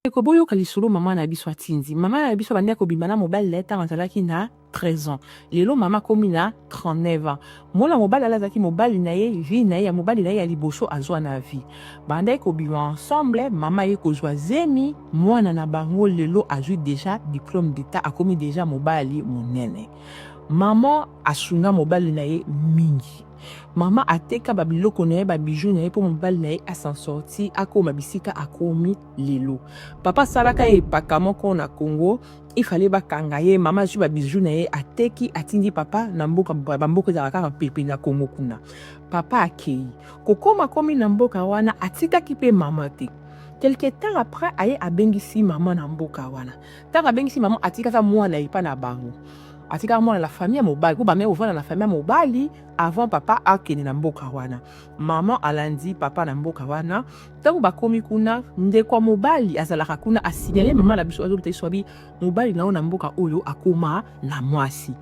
Ko boyoka lisolo mama na biso atinzi. Mama na biso bandi kobima na mobali leta azalaki na 13 ans. Lelo mama komi na 39 ans. Mwana mobali alazaki mobali na ye vie na ye ya mobali na ye ya liboso azwa na vie. Banda kobima ensemble mama ye kozwa zemi mwana na bango lelo azwi déjà diplôme d'état akomi déjà mobali monene. Maman asunga mobali na ye mingi. Mama ateka babiloko na ye babijou na ye po mobali na ye asan sorti akoma bisika akomi lelo. Papa salaka ye paka moko na Congo, il fallait bakanga ye mama ju babijou na ye ateki atindi papa na mboka bamboka za kaka pepe na Congo kuna. Papa akei. Kokoma komi na mboka wana atika kipe mama te. Quelque temps après aye abengisi mama na mboka wana. Tant abengisi mama atika za mwana ipa na bango. Atika mwana la famille mobali ko ba me ovana la famille mobali avant papa akene na mboka wana. Maman alandi papa na mboka wana. Tango bakomi kuna ndeko mobali azalaka kuna asignaler maman la biso azobita iswabi mobali na mboka oyo akoma na mwasi.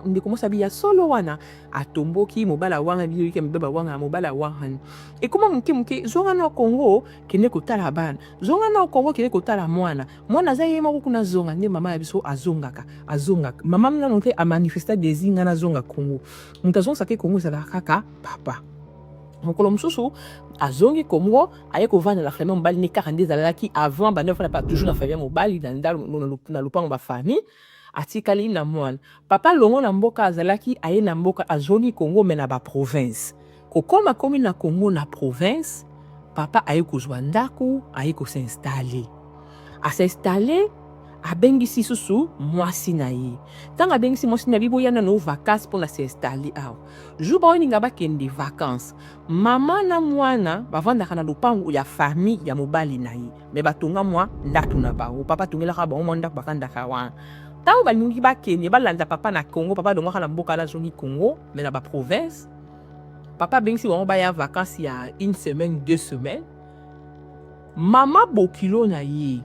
Ndeko mosabi ya solo wana atomboki mobala wanga biyo ke mbeba wanga mobala wanga. Et comment muke zonga na Congo kene kotala bana. Zonga na Congo kene kotala mwana. Mwana zaye moko kuna zonga nde mama ya biso azongaka. Mama mna monte a manifester des inga na zonga Congo. Mutazon sake Congo za kaka papa. Mokolo mususu azongi Congo aye kovanda la famille mobali ne 42 zalaki avant bande fa pas toujours na famille mobali na lupango ba famille atikali na mwana. Papa longo na mboka azalaki aye na mboka azongi Congo mena ba province. Kokoma komi na Congo na province, papa aye kozwa ndako aye ko s'installer. A s'installer abengisi susu mwasi na ye. Tanga abengisi mwasi na bibo yana no vacances pour na s'installer aw. Juba oni ngaba kende vacances. Mama na mwana bavandaka na lupango ya famille ya mobali na ye. Me batonga mwa ndako na bango. Papa tongela ka bango ndako bakandaka wana. Tango baningi bakende balanda papa na Congo, papa donga na mboka la zone Congo, mais na ba province. Papa bengisi wango baya vacances ya 1 semaine, 2 semaines. Mama bokilo na ye.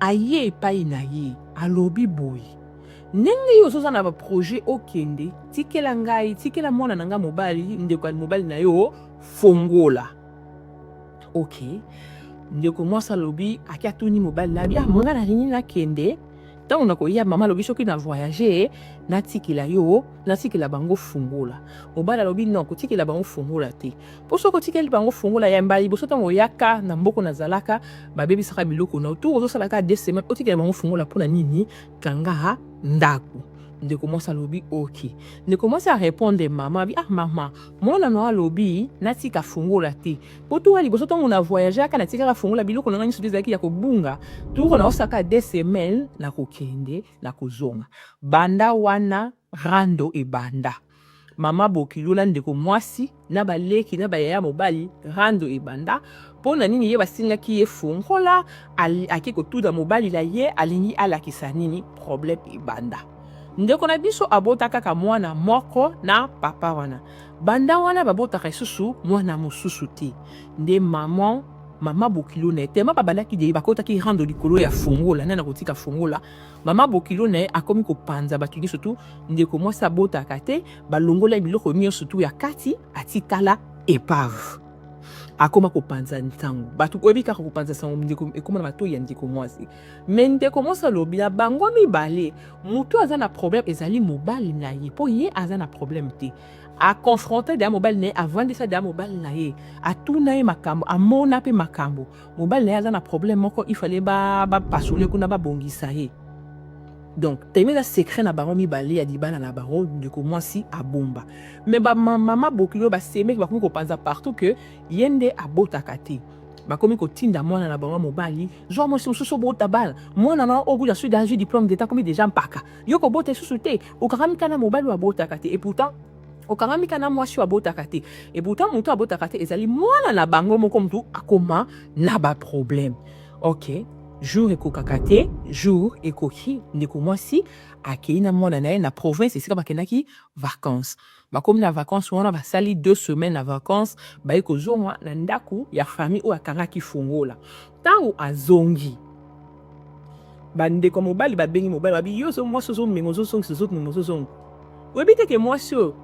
Aye epai na ye alobi boy ndenge yo soza na ba projet okende tikela ngai tikela mwana na nga mobali ndeko mobali na yo fongola. OK ndeko mwasa lobi akiatuni mobali na bia mwana na rini na kende tant on a koya mama lobi soki na voyager na tikela yo na tikela bango fungola mobala lobi non ko tikela bango fungola te poso ko tikela bango fungola ya mbali boso tango yaka na mboko na zalaka ba bebi saka biloko na autour zo salaka 2 semaines o tikela bango fungola pona nini kanga ndaku ndeko mwasa lobi OK ndeko mwasa répondre mama bi mama mona no lobi na tika fungola te poto wali boso tango na voyager ka na tika fungola biloko na ngani so dezaki ya kobunga tuko na osaka 2 semaines na kokende na kozonga banda wana rando e banda mama bokilula ndeko mwasi na baleki na bayaya mobali rando e banda pona nini ye basingaki ye fungola aki kotuda mobali la ye alingi alakisa nini problème e banda ndeko na biso abota kaka mwana moko na papa wana banda wana babotaka susu mwana mosusu te nde mama bokilo na tema babalaki de bakotaki rando likolo ya fungola nana kotika fungola mama bokilo na akomi kopanza batuki surtout ndeko mwasi abotaka te balongola biloko nyonso tu ya kati atikala épave akoma kopanza ntango batu koyebika kopanza sango ndeko ekoma na bato ya ndeko mwasi mais ndeko mwasi alobi na bango mibale mutu aza na problème ezali mobali na ye po ye aza na problème te a confronter da mobali na ye avant de ça da mobali na ye atuna ye makambo amona pe makambo mobali na ye aza na problème moko il fallait ba pasole kuna ba bongisa ye. Donc, t'aimes la secret na bango mibale ya dibana na bango ndeko mwasi abomba. Mais ba mama bokilo ba seme ba komi ko panza partout que yende abotaka te. Ba komi ko tinda mwana na bango mobali, genre moi so bota bal. Mwana na ogu suis dans diplôme d'état comme déjà mpaka. Yo ko bote susu te, o karamika na mobali wa botaka te et pourtant okamamika na mwasi wa botaka te. Et pourtant mutu abotaka te ezali mwana na bango moko mutu akoma na ba problème. OK. Jour ekokaka te jour ekoki ndeko mwasi akei na mwana na ye na province esika bakendaki vacances bakomi na vacances wana basali 2 semaines na vacances baye kozongwa na ndako ya famille oyo akangaki fungola ntango azongi bandeko mobali babengi mobali babi yo so mwasi ozomengo ozosongisa ozomengo ozozonga oyebi te ke mwasi oyo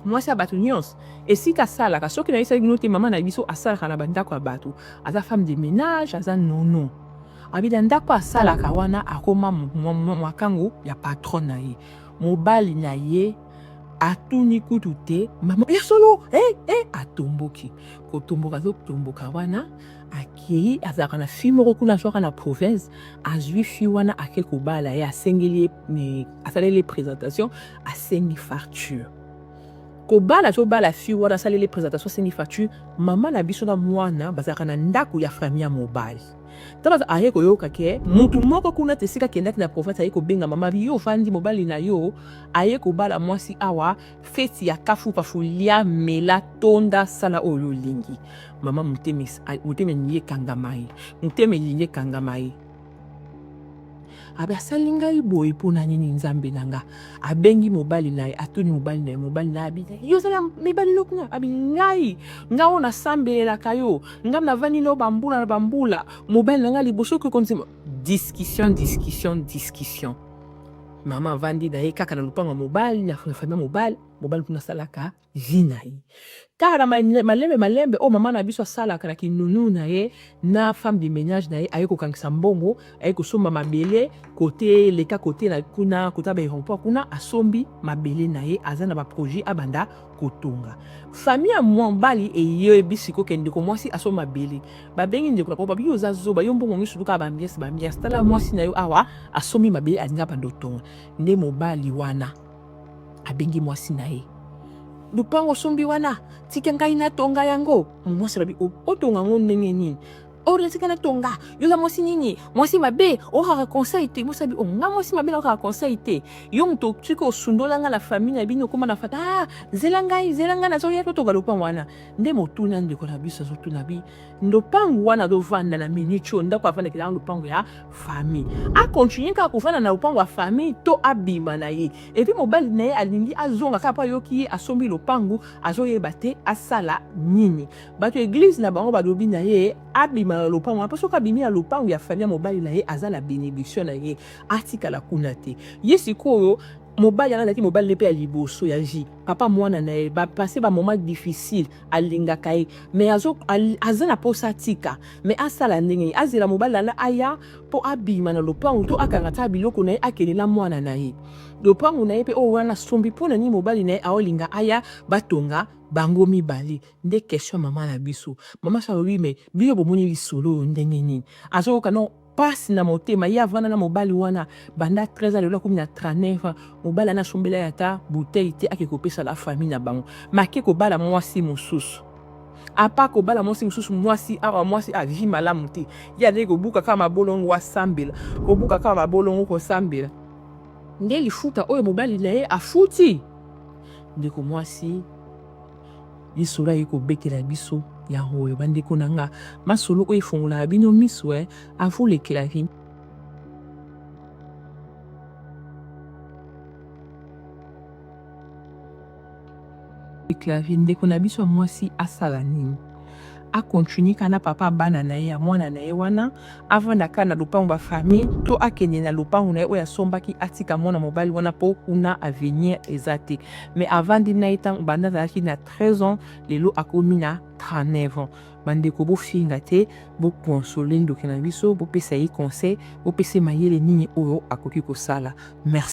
mwasi ya bato nyonso esika asalaka soki na yesaki bino te mama na biso asalaka na bandako ya bato aza femme de ménage aza nono abida ndako asalaka wana akoma mwakango ya patron na ye mobali na ye atuni kutu te mama solo atomboki kotomboka azotomboka wana akei azalaka na fi moko kuna azwaka na province azwi fi wana ake kobala ye asengeli asaleli présentation asengi facture kobala azobala fi wana asaleli présentation asengi facture mama na biso na mwana bazalaka na ndako ya famille ya mobali tala aye koyoka ke mutu moko kuna te sika kendaki na province aye kobenga mama yo fandi mobali na yo aye kobala mwasi awa feti ya kafu pafulia mela tonda sala oyo lingi mama muteme niye kangamai muteme linye kangamai abe asali ngai boye mpona nini nzambe na nga abengi mobali na ye atuni mobali na ye abi yo ozala mibali no kuna abi ngai oyo nasambelelaka yo ngai navandi no bambula na bambula mobali na nga liboso kokonzi discussion mama avandi na ye kaka na lopango ya mobali na famille mobali kuna asalaka vi na ye kaka na malembe oyo mama na biso asalaka na kinunu na ye na femme de ménage na ye aye kokangisa mbongo aye kosomba mabele kote leka kote na kuna kota baerompoint kuna asombi mabele na ye aza na baprojet abanda kotonga famille ya mobali eyebi siko kende ko mwasi asomba mabele babengi ndeko na babi oza zoba yo mbongo ngi suluka bambiasi tala mwasi na yo awa asombi mabele alinga bando tonga nde mobali wana abengi mwasi na ye lupango sombi wana tika ngai natonga yango mwasi rabi otonga ngo ndenge nini ora tika natonga yoza mwasi nini mwasi mabe okaka conseil te mosabi nga mwasi mabe na okaka conseil te yo moto tika osundolanga na famille na bino koma na fata zela ngai nazoya totonga lupango wana nde motuna ndeko na biso azotuna bi ndopango wana dovanda na minicho ndako avandakela lupango ya famille akontinue kaka kovanda na lupango ya famille to abima na ye epi mobali na ye alingi azonga kaka mpo ayoki ye asombi lupango azoyeba te asala nini bato eglise na bango balobi na ye abima na lupango mpo soki abimi na lupango ya famille ya mobali na ye aza na bénédiction na ye atikala kuna te ye sikoyo mobali azalaki mobali mpe ya liboso ya vie papa mwana na ye bapase bamoment difficile alingaka ye mais aza na posa atika mais asala ndenge azela mobali na aya mpo abima na lopango to akanga ta biloko na ye akelela mwana na ye lopango na ye mpe oyo wana sombi mpo na nini mobali na ye aolinga aya batonga bango mibali nde question mama na biso mama salobi me bino bomoni lisolo ndenge nini azoyoka no pasi na motema ye avanda na mobali wana banda 13 lelo akomi na 39 mobali ana asombela ye ata bouteille te ake kopesa la famille na bango make kobala mwasi mosusu apa kobala mwasi mosusu mwasi awa mwasi avi malamu te ye azali kobuka kaka mabolongo asambela kobuka kaka mabolongo kosambela nde lifuta oyo mobali na ye afuti ndeko mwasi lisolo aye kobekela biso yango oyo bandeko na nga masolo oyo efungolaka bino miso avulekela vi ndeko na biso ya mwasi asala nini akontinue kaka na papa bana na ye ya mwana na ye wana avanda kaka na lopango bafamille to akende na lopango na ye oyo asombaki atika mwana mobali wana mpo kuna avenir eza te mais avandi na ye ntango banda azalaki na 13 ans lelo akomi na 39 ans bandeko bofinga te bokonsole ndoki na biso bopesa ye conseil bopesa mayele nini oyo akoki kosala merci.